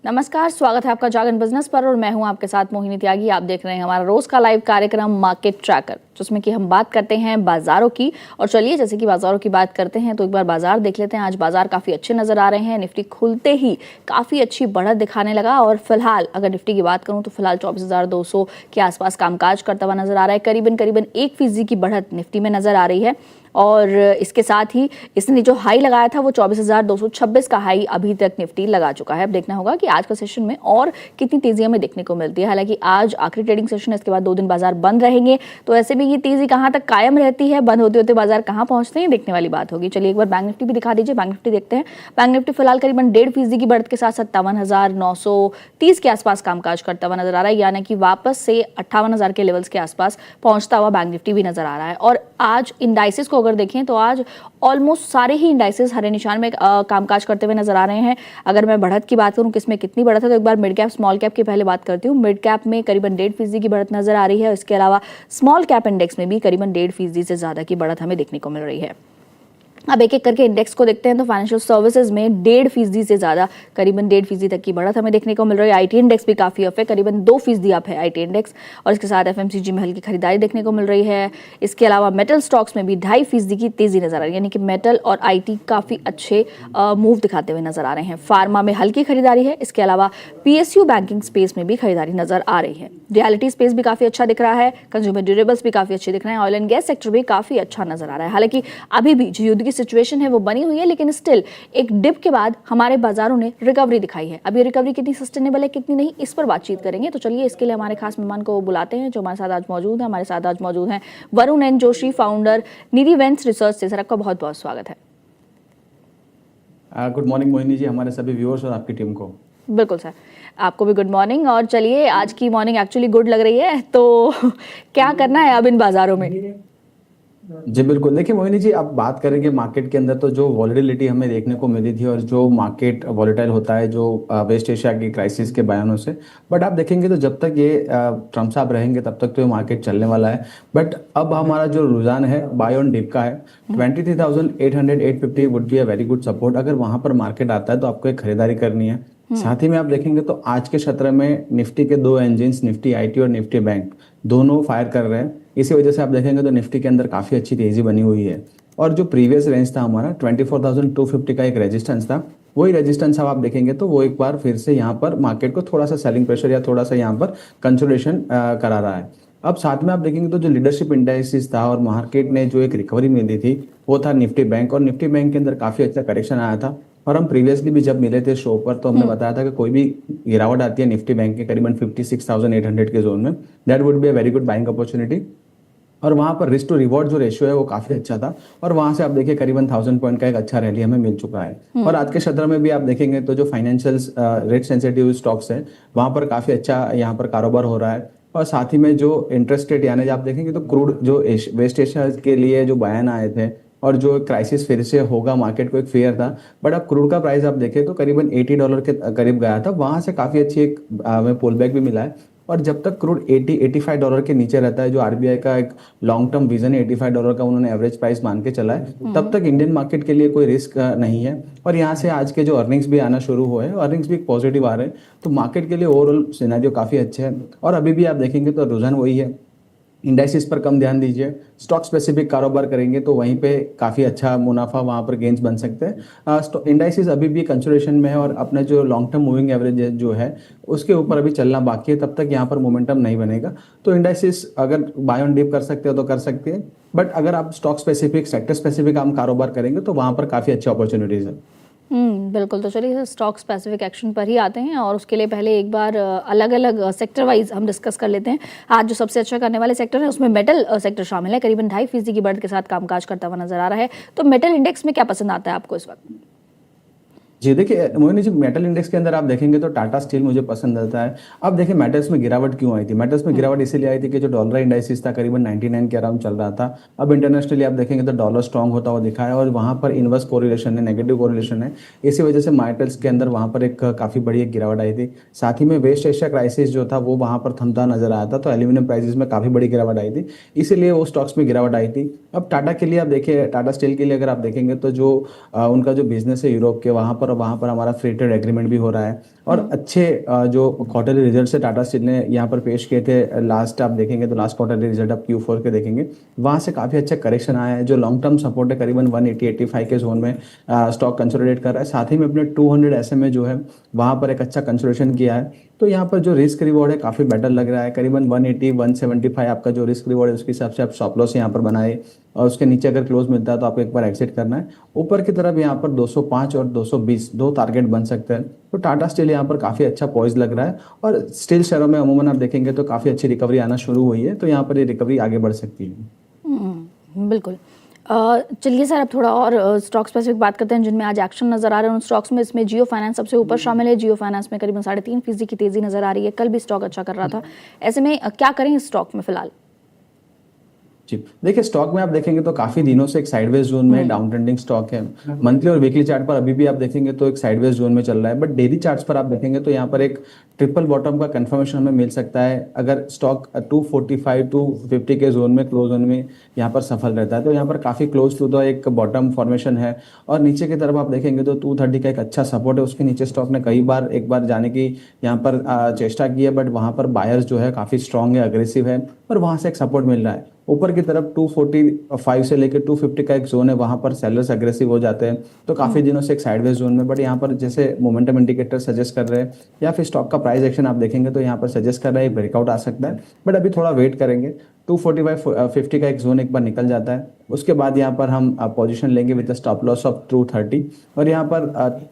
नमस्कार, स्वागत है आपका जागरण बिजनेस पर और मैं हूं आपके साथ मोहिनी त्यागी। आप देख रहे हैं हमारा रोज का लाइव कार्यक्रम मार्केट ट्रैकर, जिसमें कि हम बात करते हैं बाजारों की। और चलिए, जैसे कि बाजारों की बात करते हैं तो एक बार बाजार देख लेते हैं। आज बाजार काफी अच्छे नजर आ रहे हैं। निफ्टी खुलते ही काफी अच्छी बढ़त दिखाने लगा और फिलहाल अगर निफ्टी की बात करूं तो फिलहाल 24,200 के आसपास कामकाज करता हुआ नजर आ रहा है। करीबन 1% की बढ़त निफ्टी में नजर आ रही है। और इसके साथ ही इसने जो हाई लगाया था वो 24,226 का हाई अभी तक निफ्टी लगा चुका है। अब देखना होगा कि आज का सेशन में और कितनी तेजी हमें देखने को मिलती है। हालांकि आज आखिरी ट्रेडिंग सेशन है, इसके बाद 2 दिन बाजार बंद रहेंगे, तो ऐसे में ये तेजी कहां तक कायम रहती है, बंद होते होते बाजार कहां पहुंचते हैं, देखने वाली बात होगी। चलिए एक बार बैंक निफ्टी भी दिखा दीजिए। बैंक निफ्टी देखते हैं। बैंक निफ्टी फिलहाल करीबन 1.5% की बढ़त के साथ 57,930 के आसपास कामकाज करता हुआ नजर आ रहा है, यानी कि वापस से 58,000 के लेवल्स के आसपास पहुंचता हुआ बैंक निफ्टी भी नजर आ रहा है। और आज इंडाइसिस को अगर देखें तो आज ऑलमोस्ट सारे ही इंडाइसेस हरे निशान में कामकाज करते हुए नजर आ रहे हैं। अगर मैं बढ़त की बात करूं किसमें कितनी बढ़त है, तो एक बार मिड कैप स्मॉल कैप की पहले बात करती हूं। मिड कैप में करीबन 1.5% की बढ़त नजर आ रही है। इसके अलावा स्मॉल कैप इंडेक्स में भी करीबन 1.5% से ज्यादा की बढ़त हमें देखने को मिल रही है। अब एक एक करके इंडेक्स को देखते हैं तो फाइनेंशियल सर्विसेज में 1.5% से ज्यादा करीबन 1.5% तक की बढ़त हमें देखने को मिल रही है। आईटी इंडेक्स भी काफी अप है, करीबन 2% अप है आईटी इंडेक्स। और इसके साथ एफएमसीजी में हल्की खरीदारी देखने को मिल रही है। इसके अलावा मेटल स्टॉक्स में भी 2.5% की तेजी नजर आ रही है, यानी कि मेटल और आईटी काफी अच्छे मूव दिखाते हुए नजर आ रहे हैं। फार्मा में हल्की खरीदारी है। इसके अलावा पीएसयू बैंकिंग स्पेस में भी खरीदारी नजर आ रही है। रियलिटी स्पेस भी काफी अच्छा दिख रहा है। कंज्यूमर ड्यूरेबल्स भी काफी अच्छे दिख रहे हैं। ऑयल एंड गैस सेक्टर भी काफी अच्छा नजर आ रहा है। हालांकि अभी भी जो युद्ध की सिचुएशन है वो बनी हुई है, लेकिन स्टिल एक डिप के बाद हमारे बाजारों ने रिकवरी दिखाई है। अब ये रिकवरी कितनी सस्टेनेबल है कितनी नहीं, इस पर बातचीत करेंगे। तो चलिए इसके लिए हमारे खास मेहमान को बुलाते हैं जो हमारे साथ आज मौजूद है। हमारे साथ आज मौजूद हैं वरुण एन जोशी, फाउंडर निधि वेंट्स रिसर्च से। सर आपका बहुत बहुत स्वागत है। गुड मॉर्निंग मोहिनी जी, हमारे सभी व्यूअर्स और आपकी टीम को। बिल्कुल सर, आपको भी गुड मॉर्निंग। और चलिए, आज की मॉर्निंग एक्चुअली गुड लग रही है, तो क्या करना है अब इन बाजारों में? जी बिल्कुल, देखिए मोहिनी जी, अब बात करेंगे मार्केट के अंदर तो जो वॉलेटिलिटी हमें देखने को मिली थी और जो मार्केट वॉलेटाइल होता है जो वेस्ट एशिया की क्राइसिस के बयानों से, बट आप देखेंगे तो जब तक ये ट्रम्प साहब रहेंगे तब तक तो ये मार्केट चलने वाला है। बट अब हमारा जो रुझान है बाय ऑन डिप का है। 23,800-850 would be a very good support. अगर वहां पर मार्केट आता है तो आपको एक खरीदारी करनी है। साथ ही में आप देखेंगे तो आज के सत्र में निफ्टी के 2 इंजिन्स, निफ्टी आईटी और निफ्टी बैंक, दोनों फायर कर रहे हैं। इसी वजह से आप देखेंगे तो निफ्टी के अंदर काफी अच्छी तेजी बनी हुई है। और जो प्रीवियस रेंज था हमारा 24,250 का एक रेजिस्टेंस था, वही रेजिस्टेंस अब आप देखेंगे तो वो एक बार फिर से यहाँ पर मार्केट को थोड़ा सा सेलिंग प्रेशर या थोड़ा सा यहाँ पर कंसोलिडेशन करा रहा है। अब साथ में आप देखेंगे तो जो लीडरशिप इंडाइसिस था और मार्केट ने जो एक रिकवरी मिली थी वो था निफ्टी बैंक। और निफ्टी बैंक के अंदर काफी अच्छा करेक्शन आया था। और हम प्रीवियसली भी जब मिले थे शो पर तो हमने बताया था कि कोई भी गिरावट आती है निफ्टी बैंक के करीबन 56,800 के जोन में, that would be a very good buying opportunity. और वहां पर रिस्क टू रिवॉर्ड जो रेशियो है वो काफी अच्छा था। और वहां से आप देखिए करीबन 1000 पॉइंट का एक अच्छा रैली हमें मिल चुका है। और आज के सत्र में भी आप देखेंगे तो जो फाइनेंशियल रेट सेंसिटिव स्टॉक्स है वहां पर काफी अच्छा यहाँ पर कारोबार हो रहा है। और साथ ही में जो इंटरेस्ट रेट यानी आप देखेंगे तो क्रूड जो वेस्ट एशिया के लिए जो बयान आए थे और जो क्राइसिस फिर से होगा मार्केट को एक फेयर था। बट अब क्रूड का प्राइस आप देखें तो करीबन $80 के करीब गया था, वहां से काफी अच्छी एक हमें पुल बैक भी मिला है। और जब तक क्रूड $85 के नीचे रहता है, जो आरबीआई का एक लॉन्ग टर्म विजन है $85 का, उन्होंने एवरेज प्राइस मान के चला है, तब तक इंडियन मार्केट के लिए कोई रिस्क नहीं है। और यहाँ से आज के जो अर्निंग्स भी आना शुरू हुए हैं, अर्निंग्स भी पॉजिटिव आ रहे हैं, तो मार्केट के लिए ओवरऑल सिनेरियो काफी अच्छे हैं। और अभी भी आप देखेंगे तो रुझान वही है, इंडाइसिस पर कम ध्यान दीजिए, स्टॉक स्पेसिफिक कारोबार करेंगे तो वहीं पे काफ़ी अच्छा मुनाफा वहाँ पर गेन्स बन सकते हैं। इंडाइसिस अभी भी कंसोलिडेशन में है और अपने जो लॉन्ग टर्म मूविंग एवरेज जो है उसके ऊपर अभी चलना बाकी है, तब तक यहाँ पर मोमेंटम नहीं बनेगा। तो इंडाइसिस अगर बाय ऑन डिप कर सकते हो तो कर सकते हैं, बट अगर आप स्टॉक स्पेसिफिक सेक्टर स्पेसिफिक हम कारोबार करेंगे तो वहाँ पर काफ़ी अच्छी अपॉर्चुनिटीज़ है। बिल्कुल। तो चलिए स्टॉक स्पेसिफिक एक्शन पर ही आते हैं और उसके लिए पहले एक बार अलग अलग सेक्टर वाइज हम डिस्कस कर लेते हैं। आज जो सबसे अच्छा करने वाले सेक्टर है उसमें मेटल सेक्टर शामिल है। करीबन 2.5% की बढ़त के साथ कामकाज करता हुआ नजर आ रहा है। तो मेटल इंडेक्स में क्या पसंद आता है आपको इस वक्त? जी देखिए मोहिनी जी, मेटल इंडेक्स के अंदर आप देखेंगे तो टाटा स्टील मुझे पसंद आता है। अब देखिए मेटल्स में गिरावट क्यों आई थी? मेटल्स में गिरावट इसीलिए आई थी कि जो डॉलर इंडाइसिस था करीबन 99 के अराउंड चल रहा था। अब इंटरनेशनली आप देखेंगे तो डॉलर स्ट्रांग होता हुआ दिखा है और वहाँ पर इनवर्स कोरिलेशन है, नेगेटिव कोरिलेशन है। इसी वजह से मेटल्स के अंदर वहाँ पर एक काफ़ी बड़ी एक गिरावट आई थी। साथ ही में वेस्ट एशिया क्राइसिस जो था वो वहाँ पर थमता नजर आया था, तो एल्यूमिनियम प्राइसेस में काफ़ी बड़ी गिरावट आई थी, इसीलिए वो स्टॉक्स में गिरावट आई थी। अब टाटा के लिए आप देखिए, टाटा स्टील के लिए अगर आप देखेंगे तो जो उनका जो बिजनेस है यूरोप के, वहाँ पर वहाँ पर हमारा फ्री ट्रेड एग्रीमेंट भी हो रहा है। और अच्छे जो क्वार्टरली रिजल्ट से टाटा स्टील ने यहाँ पर पेश किए थे, लास्ट आप देखेंगे तो लास्ट क्वार्टरली रिजल्ट आप Q4 के देखेंगे, वहाँ से काफ़ी अच्छा करेक्शन आया है। जो लॉन्ग टर्म सपोर्ट है करीबन 180-85 के जोन में स्टॉक कंसोलिडेट कर रहा है। साथ ही में अपने 200 SMA जो है वहाँ पर एक अच्छा कंसोलिडेशन किया है। तो यहाँ पर जो रिस्क रिवॉर्ड है काफ़ी बेटर लग रहा है। करीबन 180-175 आपका जो रिस्क रिवॉर्ड है उसके हिसाब से आप स्टॉप लॉस यहाँ पर बनाए, और उसके नीचे अगर क्लोज मिलता है तो आपको एक बार एग्जिट करना है। ऊपर की तरफ यहाँ पर 205 और 220 दो टारगेट बन सकते हैं। तो टाटा स्टील यहाँ पर काफ़ी अच्छा पॉइज लग रहा है, और स्टील शेयरों में अमूमन आप देखेंगे तो काफ़ी अच्छी रिकवरी आना शुरू हुई है। तो यहाँ पर ये रिकवरी आगे बढ़ सकती है। बिल्कुल। चलिए सर, अब थोड़ा और स्टॉक स्पेसिफिक बात करते हैं जिनमें आज एक्शन नजर आ रहे हैं उन स्टॉक्स में। इसमें जियो फाइनेंस सबसे ऊपर शामिल है। जियो फाइनेंस में करीबन 3.5% की तेजी नजर आ रही है। कल भी स्टॉक अच्छा कर रहा था। ऐसे में क्या करें इस स्टॉक में फिलहाल? जी, देखिए स्टॉक में आप देखेंगे तो काफी दिनों से एक साइडवेज जोन में डाउन ट्रेंडिंग स्टॉक है। मंथली और वीकली चार्ट पर अभी भी आप देखेंगे तो एक साइडवेज जोन में चल रहा है, बट डेली चार्ट्स पर आप देखेंगे तो यहाँ पर एक ट्रिपल बॉटम का कंफर्मेशन हमें मिल सकता है अगर स्टॉक 245-250 के जोन में क्लोज होने में यहाँ पर सफल रहता है। तो यहाँ पर काफी क्लोज टू द एक बॉटम फॉर्मेशन है, और नीचे की तरफ आप देखेंगे तो 230 का एक अच्छा सपोर्ट है। उसके नीचे स्टॉक ने कई बार एक बार जाने की यहाँ पर चेष्टा की है, बट वहाँ पर बायर्स जो है काफी स्ट्रांग है, अग्रेसिव है, और वहाँ से एक सपोर्ट मिल रहा है। ऊपर की तरफ 245 से लेकर 250 का एक जोन है, वहां पर सेलर्स अग्रेसिव हो जाते हैं। तो काफी दिनों से एक साइडवेज जोन में, बट यहाँ पर जैसे मोमेंटम इंडिकेटर सजेस्ट कर रहे हैं या फिर स्टॉक का प्राइस एक्शन आप देखेंगे तो यहाँ पर सजेस्ट कर रहा है ब्रेकआउट आ सकता है, बट अभी थोड़ा वेट करेंगे। 245-50 का एक जोन एक बार निकल जाता है, उसके बाद यहाँ पर हम पोजीशन लेंगे विद स्टॉप लॉस ऑफ 230, और यहाँ पर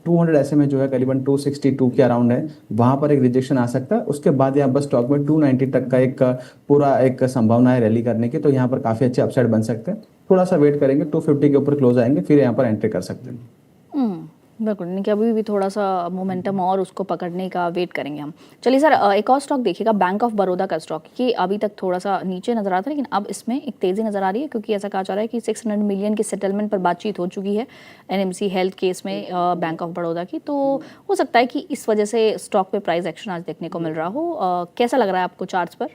200 SMA जो है करीबन 262 के अराउंड है, वहां पर एक रिजेक्शन आ सकता है। उसके बाद यहाँ पर स्टॉक में 290 तक का एक पूरा एक संभावना है रैली करने की। तो यहाँ पर काफी अच्छे अपसाइड बन सकते हैं। थोड़ा सा वेट करेंगे, 250 के ऊपर क्लोज आएंगे, फिर यहाँ पर एंट्री कर सकते हैं। बिल्कुल, यानी कि अभी भी थोड़ा सा मोमेंटम और उसको पकड़ने का वेट करेंगे हम। चलिए सर, एक और स्टॉक देखिएगा, बैंक ऑफ बड़ौदा का स्टॉक। ये अभी तक थोड़ा सा नीचे नजर आता है, लेकिन अब इसमें एक तेजी नजर आ रही है, क्योंकि ऐसा कहा जा रहा है कि 600 मिलियन के सेटलमेंट पर बातचीत हो चुकी है NMC हेल्थ केस में बैंक ऑफ बड़ौदा की। तो हो सकता है कि इस वजह से स्टॉक पे प्राइस एक्शन आज देखने को मिल रहा हो। कैसा लग रहा है आपको चार्ट्स पर?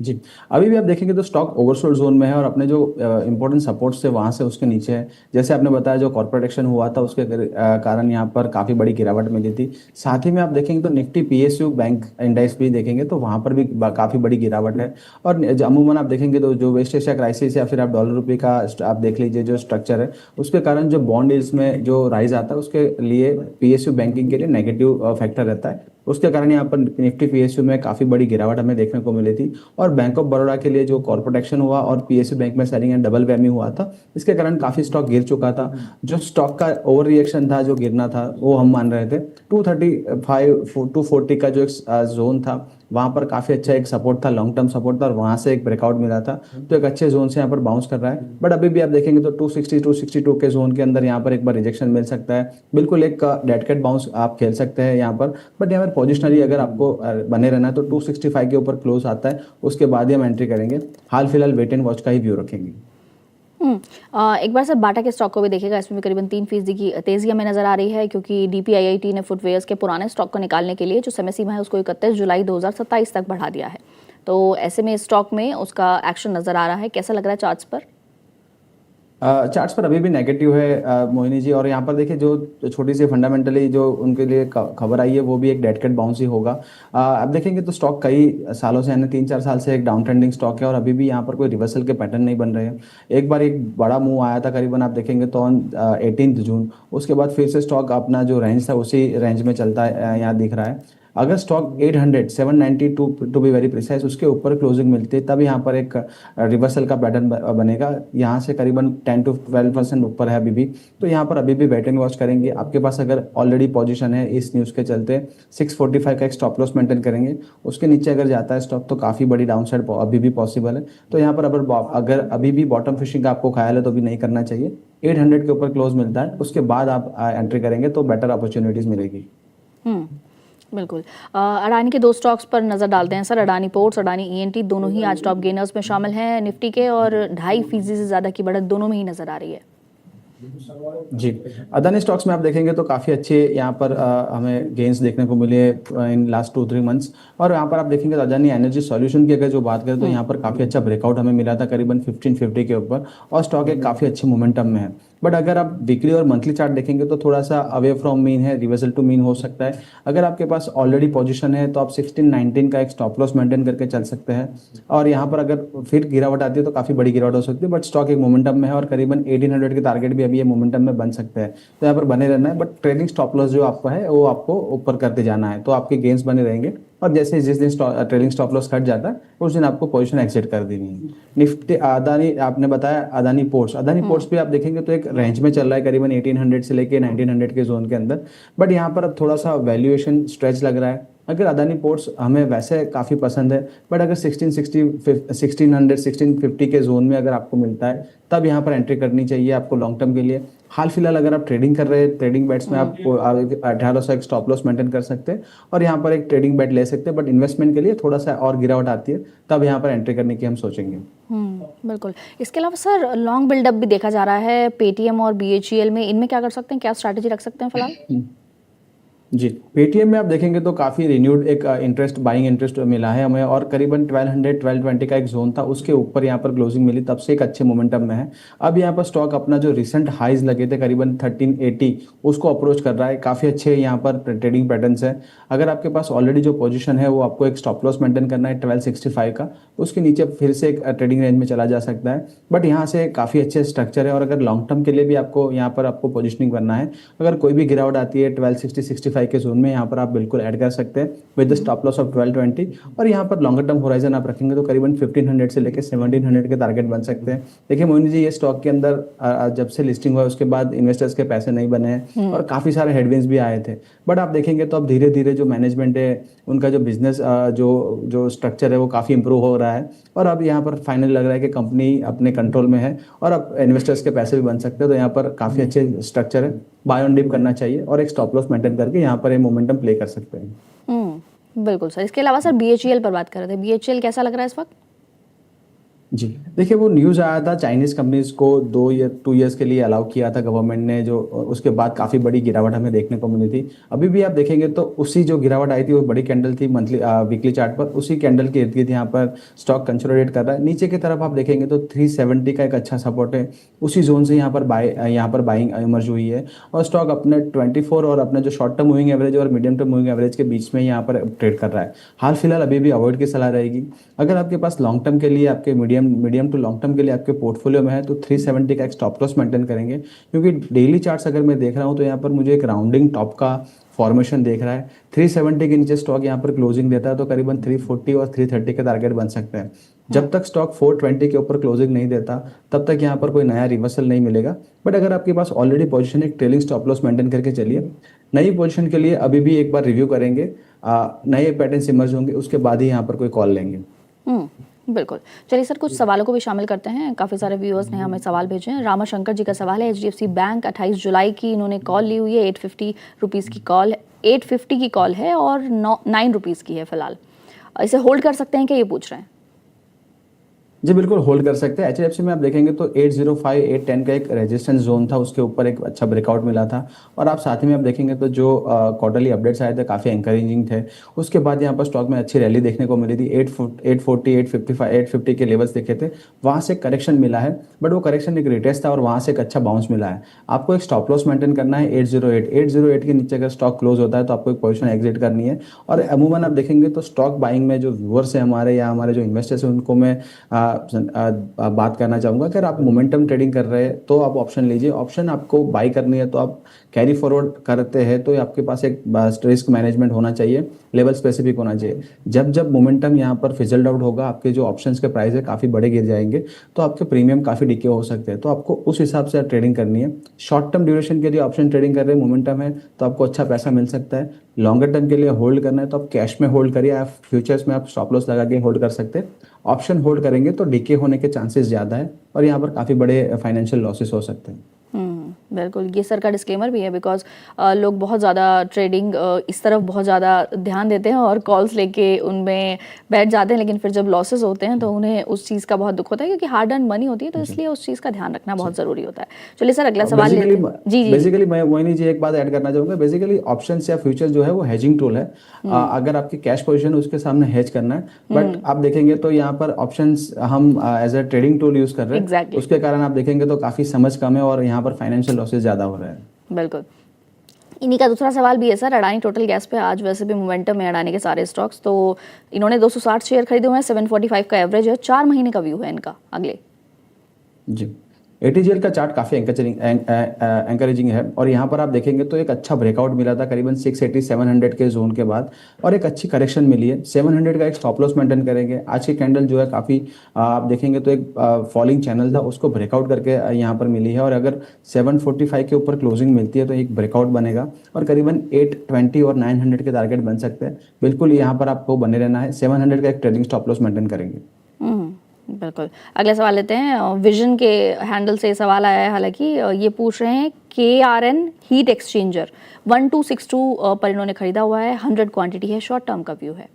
जी, अभी भी आप देखेंगे तो स्टॉक ओवरसोल्ड जोन में है, और अपने जो इंपॉर्टेंट सपोर्ट्स थे वहां से उसके नीचे है। जैसे आपने बताया जो कॉर्पोरेट एक्शन हुआ था उसके कारण यहाँ पर काफी बड़ी गिरावट मिली थी। साथ ही में आप देखेंगे तो निफ्टी PSU बैंक इंडेक्स भी देखेंगे तो वहां पर भी काफी बड़ी गिरावट है। और अमूमन आप देखेंगे तो जो वेस्ट एशिया क्राइसिस या फिर आप डॉलर रुपये का आप देख लीजिए जो स्ट्रक्चर है, उसके कारण जो बॉन्ड यील्ड्स में जो राइज आता है उसके लिए PSU बैंकिंग के लिए नेगेटिव फैक्टर रहता है। उसके कारण यहाँ पर निफ्टी PSU में काफी बड़ी गिरावट हमें देखने को मिली थी। और बैंक ऑफ बड़ौदा के लिए जो कॉर्पोरेट एक्शन हुआ और PSU बैंक में सेलिंग एंड डबल वैम्यू हुआ था, इसके कारण काफी स्टॉक गिर चुका था। जो स्टॉक का ओवर रिएक्शन था, जो गिरना था, वो हम मान रहे थे 235-240 का जो एक जोन था, वहां पर काफी अच्छा एक सपोर्ट था, लॉन्ग टर्म सपोर्ट था, और वहां से एक ब्रेकआउट मिला था। तो एक अच्छे जोन से यहाँ पर बाउंस कर रहा है, बट अभी भी आप देखेंगे तो 260-262 के जोन के अंदर यहाँ पर एक बार रिजेक्शन मिल सकता है। बिल्कुल एक डेड कैट बाउंस आप खेल सकते हैं यहाँ पर, बट यहाँ पर पोजिशनरी अगर आपको बने रहना है तो 265 के ऊपर क्लोज आता है, उसके बाद ही हम एंट्री करेंगे। हाल फिलहाल वेट एंड वॉच का ही व्यू रखेंगे। एक बार सर बाटा के स्टॉक को भी देखिएगा। इसमें भी करीबन 3% की तेजी हमें नजर आ रही है, क्योंकि DPIIT ने फुटवेयर्स के पुराने स्टॉक को निकालने के लिए जो समय सीमा है उसको 31 जुलाई 2027 तक बढ़ा दिया है। तो ऐसे में स्टॉक में उसका एक्शन नजर आ रहा है। कैसा लग रहा है चार्ट्स पर? चार्ट्स पर अभी भी नेगेटिव है मोहिनी जी, और यहाँ पर देखिए जो छोटी सी फंडामेंटली जो उनके लिए खबर आई है वो भी एक डेड कैट बाउंस ही होगा। अब देखेंगे तो स्टॉक कई सालों से यानी 3-4 साल से एक डाउन ट्रेंडिंग स्टॉक है, और अभी भी यहाँ पर कोई रिवर्सल के पैटर्न नहीं बन रहे हैं। एक बार एक बड़ा मूव आया था करीबन आप देखेंगे तो 18 जून, उसके बाद फिर से स्टॉक अपना जो रेंज था उसी रेंज में चलता है यहाँ दिख रहा है। अगर stock 790 to be very precise उसके ऊपर क्लोजिंग मिलती है, तब यहाँ पर एक रिवर्सल का पैटर्न बनेगा। यहाँ से करीबन 10-12% ऊपर है अभी भी, तो यहाँ पर अभी भी वेट एंड वॉच करेंगे। आपके पास अगर ऑलरेडी पोजीशन है इस न्यूज़ के चलते 645 का एक स्टॉप लॉस मेंटेन करेंगे। उसके नीचे अगर जाता है स्टॉक तो काफ़ी बड़ी डाउन साइड अभी भी पॉसिबल है। तो यहाँ पर अगर अभी भी बॉटम फिशिंग का आपको ख्याल है तो भी नहीं करना चाहिए। 800 के ऊपर क्लोज मिलता है, उसके बाद आप एंट्री करेंगे तो बेटर अपॉर्चुनिटीज मिलेगी। बिल्कुल। अडानी के 2 स्टॉक्स पर नजर डालते हैं sir. Adani ports, Adani ENT दोनों ही आज टॉप गेनर्स में शामिल हैं निफ्टी के, और 2.5% से ज्यादा की बढ़त दोनों में ही नजर आ रही है। जी, अदानी स्टॉक्स में आप देखेंगे तो काफ़ी अच्छे यहाँ पर हमें गेंस देखने को मिले इन लास्ट 2-3 मंथ्स। और यहाँ पर आप देखेंगे तो अदानी एनर्जी सॉल्यूशन की अगर जो बात करें तो यहाँ पर काफ़ी अच्छा ब्रेकआउट हमें मिला था करीबन 1550 के ऊपर, और स्टॉक एक काफ़ी अच्छे मोमेंटम में है। बट अगर आप वीकली और मंथली चार्ट देखेंगे तो थोड़ा सा अवे फ्रॉम मीन है, रिवर्सल टू मीन हो सकता है। अगर आपके पास ऑलरेडी पोजीशन है तो आप 16-19 का एक स्टॉप लॉस मेंटेन करके चल सकते हैं। और यहाँ पर अगर फिर गिरावट आती है तो काफ़ी बड़ी गिरावट हो सकती है, बट स्टॉक एक मोमेंटम में है और करीबन 1800 के टारगेट भी अभी ये मोमेंटम में बन सकते हैं। तो यहाँ पर बने रहना है, बट ट्रेडिंग स्टॉप लॉस जो आपका है वो आपको ऊपर करते जाना है, तो आपके गेंस बने रहेंगे। और जैसे जिस दिन ट्रेडिंग स्टॉप लॉस कट जाता है उस दिन आपको पोजीशन एग्जिट कर देनी है। निफ्टी अदानी आपने बताया, अदानी पोर्ट्स भी आप देखेंगे तो एक रेंज में चल रहा है करीबन 1800 से लेके 1900 के जोन के अंदर। बट यहाँ पर अब थोड़ा सा वैल्यूएशन स्ट्रेच लग रहा है। अगर अदानी पोर्ट्स हमें वैसे काफ़ी पसंद है, बट अगर 1650 के जोन में अगर आपको मिलता है तब यहाँ पर एंट्री करनी चाहिए आपको लॉन्ग टर्म के लिए। हाल फिलहाल अगर आप ट्रेडिंग कर रहे हैं, ट्रेडिंग बेट्स में आप 1800 एक स्टॉप लॉस मेंटेन कर सकते हैं और यहाँ पर एक ट्रेडिंग बेट ले सकते हैं। बट इन्वेस्टमेंट के लिए थोड़ा सा और गिरावट आती है तब यहाँ पर एंट्री करने की हम सोचेंगे। बिल्कुल। इसके अलावा सर लॉन्ग बिल्डअप भी देखा जा रहा है पेटीएम और बीएचईएल में, इनमें क्या कर सकते हैं, क्या स्ट्रैटेजी रख सकते हैं फिलहाल? जी, पेटीएम में आप देखेंगे तो काफ़ी रिन्यूड एक इंटरेस्ट, बाइंग इंटरेस्ट मिला है हमें, और करीबन 1200-1220 का एक जोन था, उसके ऊपर यहाँ पर क्लोजिंग मिली, तब से एक अच्छे मोमेंटम में है। अब यहाँ पर स्टॉक अपना जो रिसेंट हाइज लगे थे करीबन 1380 उसको अप्रोच कर रहा है। काफ़ी अच्छे यहाँ पर ट्रेडिंग पैटर्न्स है। अगर आपके पास ऑलरेडी जो पोजीशन है वो आपको एक स्टॉप लॉस मेंटेन करना है 1265 का, उसके नीचे फिर से एक ट्रेडिंग रेंज में चला जा सकता है। बट यहाँ से काफ़ी अच्छे स्ट्रक्चर है और अगर लॉन्ग टर्म के लिए भी आपको यहाँ पर आपको पोजिशनिंग करना है, अगर कोई भी गिरावट आती है 1260-65 के जोन में, यहाँ पर आप बिल्कुल ऐड कर सकते हैं with the stop loss of 1220। और यहाँ पर लॉन्गर टर्म होराइजन आप रखेंगे तो करीबन 1500 से लेकर 1700 के टारगेट बन सकते हैं। देखिए मोहिनी जी, ये स्टॉक के अंदर जब से लिस्टिंग हुआ उसके बाद इन्वेस्टर्स के पैसे नहीं बने हैं और काफ़ी सारे हेडविंड्स भी आए थे। बट आप देखेंगे तो अब धीरे धीरे जो मैनेजमेंट है उनका जो बिजनेस जो स्ट्रक्चर है वो काफ़ी इंप्रूव हो रहा है और अब यहाँ पर फाइनली लग रहा है कि कंपनी अपने कंट्रोल में है और अब इन्वेस्टर्स के पैसे भी बन सकते हैं। तो यहाँ पर काफ़ी अच्छे स्ट्रक्चर है, बाय ऑन डिप करना चाहिए और एक स्टॉप लॉस मेंटेन करके यहाँ पर ये मोमेंटम प्ले कर सकते हैं। बिल्कुल सर। इसके अलावा सर बीएचईएल पर बात कर रहे थे, बीएचईएल कैसा लग रहा है इस वक्त? जी, देखिए वो न्यूज़ आया था चाइनीज कंपनीज को 2 ईयर्स के लिए अलाउ किया था गवर्नमेंट ने, जो उसके बाद काफ़ी बड़ी गिरावट हमें देखने को मिली थी। अभी भी आप देखेंगे तो उसी जो गिरावट आई थी वो बड़ी कैंडल थी मंथली वीकली चार्ट पर, उसी कैंडल के इर्द गिर्द यहाँ पर स्टॉक कंसोलिडेट कर रहा है। नीचे की तरफ आप देखेंगे तो 370 का एक अच्छा सपोर्ट है, उसी जोन से यहाँ पर बाइंग इमर्ज हुई है और स्टॉक अपने 24 और अपने जो शॉर्ट टर्म मूविंग एवरेज और मीडियम टर्म मूविंग एवरेज के बीच में यहाँ पर ट्रेड कर रहा है। हाल फिलहाल अभी भी अवॉइड की सलाह रहेगी। अगर आपके पास लॉन्ग टर्म के लिए आपके मीडियम टू लॉन्ग टर्म के लिए आपके पोर्टफोलियो में है तो 370 का एक स्टॉप लॉस मेंटेन करेंगे, क्योंकि डेली चार्ट्स अगर मैं देख रहा हूं तो यहाँ पर मुझे एक राउंडिंग टॉप का फॉर्मेशन देख रहा है। 370 के नीचे स्टॉक यहाँ पर क्लोजिंग देता है तो करीबन 340 और 330 के टारगेट बन सकते हैं। जब तक स्टॉक 420 के ऊपर क्लोजिंग नहीं देता तब तक यहाँ पर कोई नया रिवर्सल नहीं मिलेगा। बट अगर आपके पास ऑलरेडी पोजीशन एक ट्रेलिंग स्टॉप लॉस मेंटेन करके चलिए। नई पोजीशन के लिए अभी भी एक बार रिव्यू करेंगे, नए पैटर्न्स इमर्ज होंगे, उसके बाद ही यहाँ पर कोई कॉल लेंगे। बिल्कुल। चलिए सर, कुछ सवालों को भी शामिल करते हैं। काफ़ी सारे व्यूअर्स ने हमें सवाल भेजे हैं। रामाशंकर जी का सवाल है, एचडीएफसी बैंक 28 जुलाई की इन्होंने कॉल ली हुई है, 850 रुपीज़ की कॉल, 850 की कॉल है और 9 रुपीज़ की है फिलहाल। इसे होल्ड कर सकते हैं क्या, ये पूछ रहे हैं? जी बिल्कुल होल्ड कर सकते हैं। एचडीएफसी में आप देखेंगे तो 805 810 का एक रेजिस्टेंस जोन था, उसके ऊपर एक अच्छा ब्रेकआउट मिला था और आप साथ ही में आप देखेंगे तो जो क्वार्टरली अपडेट्स आए थे काफ़ी एंकरेजिंग थे। उसके बाद यहाँ पर स्टॉक में अच्छी रैली देखने को मिली थी। 840 855 850 के लेवल्स देखे थे, वहाँ से करेक्शन मिला है, बट वो करेक्शन एक रिटेस्ट था और वहाँ से एक अच्छा बाउंस मिला है। आपको एक स्टॉप लॉस मेंटेन करना है 808 के नीचे अगर स्टॉक क्लोज होता है तो आपको एक पोजीशन एग्जिट करनी है। और अमूमन आप देखेंगे तो स्टॉक बाइंग में जो व्यूअर्स हैं हमारे या हमारे जो इन्वेस्टर्स हैं उनको मैं बात करना चाहूँगा। अगर आप मोमेंटम ट्रेडिंग कर रहे हैं तो आप ऑप्शन लीजिए। ऑप्शन आपको बाई करनी है तो आप कैरी फॉरवर्ड करते हैं तो आपके पास एक रिस्क मैनेजमेंट होना चाहिए, लेवल स्पेसिफिक होना चाहिए। जब मोमेंटम यहाँ पर फिजल्ड आउट होगा, आपके जो ऑप्शंस के प्राइस है काफ़ी बड़े गिर जाएंगे तो आपके प्रीमियम काफ़ी डिके हो सकते हैं। तो आपको उस हिसाब से ट्रेडिंग करनी है। शॉर्ट टर्म ड्यूरेशन के लिए ऑप्शन ट्रेडिंग कर रहे हैं, मोमेंटम है तो आपको अच्छा पैसा मिल सकता है। लॉन्गर टर्म के लिए होल्ड करना है तो आप कैश में होल्ड करिए, आप फ्यूचर्स में आप स्टॉप लॉस लगा के होल्ड कर सकते हैं। ऑप्शन होल्ड करेंगे तो डीके होने के चांसेस ज़्यादा है और यहाँ पर काफ़ी बड़े फाइनेंशियल लॉसेस हो सकते हैं। बिल्कुल, ये सर का डिस्क्लेमर भी है बिकॉज़ लोग बहुत ज़्यादा ट्रेडिंग इस तरफ बहुत ज़्यादा ध्यान देते हैं और कॉल्स लेके उनमें बैठ जाते हैं, लेकिन फिर जब लॉसेस होते हैं तो उन्हें उस चीज़ का बहुत दुःख होता है क्योंकि हार्ड अर्न मनी होती है, तो इसलिए उस चीज़ का ध्यान रखना बहुत ज़रूरी होता है। चलिए सर अगला सवाल लेते बेसिकली हैं। जी, जी, जी। बेसिकली मैं वही नहीं जी एक बात ऐड करना चाहूंगा। बेसिकली ऑप्शंस या फ्यूचर जो है वो हेजिंग टूल है। अगर आपकी कैश पोजीशन है उसके सामने हेज करना है, बट आप देखेंगे तो यहाँ पर ऑप्शंस हम as a trading tool use कर रहे हैं। एग्जैक्टली, उसके कारण आप देखेंगे तो काफी समझ कम है और यहाँ पर फाइनेंशियल लॉसेज ज्यादा हो रहे हैं। बिल्कुल। इन्हीं का दूसरा सवाल भी है सर, अडानी टोटल गैस पे आज वैसे भी मोमेंटम है अडानी के सारे स्टॉक्स, तो इन्होंने 260 शेयर खरीदे हुए हैं, 745 का एवरेज है, 4 महीने का व्यू है इनका अगले। जी, एटीजीएल का चार्ट काफी एंकरेजिंग है और यहाँ पर आप देखेंगे तो एक अच्छा ब्रेकआउट मिला था करीबन 680 700 के जोन के बाद और एक अच्छी करेक्शन मिली है। 700 का एक स्टॉप लॉस मेंटेन करेंगे। आज की कैंडल जो है काफी आप देखेंगे तो एक फॉलिंग चैनल था, उसको ब्रेकआउट करके यहाँ पर मिली है और अगर 745 के ऊपर क्लोजिंग मिलती है तो एक ब्रेकआउट बनेगा और करीबन 820 और 900 के टारगेट बन सकते हैं। बिल्कुल यहाँ पर आपको बने रहना है। 700 का एक ट्रेडिंग स्टॉप लॉस मेंटेन करेंगे। बिल्कुल। अगला सवाल लेते हैं, विजन के हैंडल से सवाल आया है, हालांकि ये पूछ रहे हैं KRN हीट एक्सचेंजर 1262 पर इन्होंने खरीदा हुआ है, 100 क्वांटिटी है, शॉर्ट टर्म का व्यू है।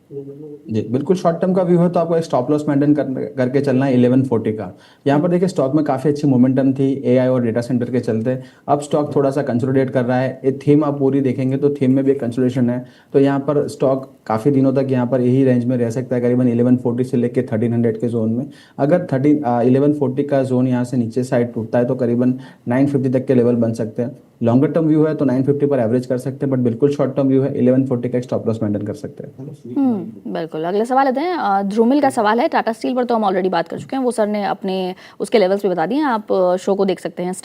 जी बिल्कुल, शॉर्ट टर्म का व्यू है तो आपको एक स्टॉप लॉस मेंटेन करके चलना है 1140 का। यहाँ पर देखिए स्टॉक में काफी अच्छी मोमेंटम थी एआई और डेटा सेंटर के चलते। अब स्टॉक थोड़ा सा कंसोलिडेट कर रहा है। ये थीम आप पूरी देखेंगे तो थीम में भी एक कंसोलिडेशन है, तो यहाँ पर स्टॉक काफी दिनों तक यहाँ पर यही रेंज में रह सकता है, करीबन 1140 से लेकर 1300 के जोन में। अगर 1140 का जोन यहाँ से नीचे साइड टूटता है तो करीबन 950 तक के लेवल बन सकते हैं। लॉन्गर टर्म व्यू है तो 950 पर एवरेज कर सकते हैं, बट बिल्कुल शॉर्ट टर्म व्यू है 1140 का एक स्टॉप लॉस मेंटेन कर सकते हैं। बिल्कुल। अगला सवाल लेते हैं, ध्रुमिल का सवाल है, टाटा स्टील पर तो हम ऑलरेडी बात कर चुके हैं, वो सर ने अपने उसके लेवल्स भी बता दिए हैं, आप शो को देख सकते हैं।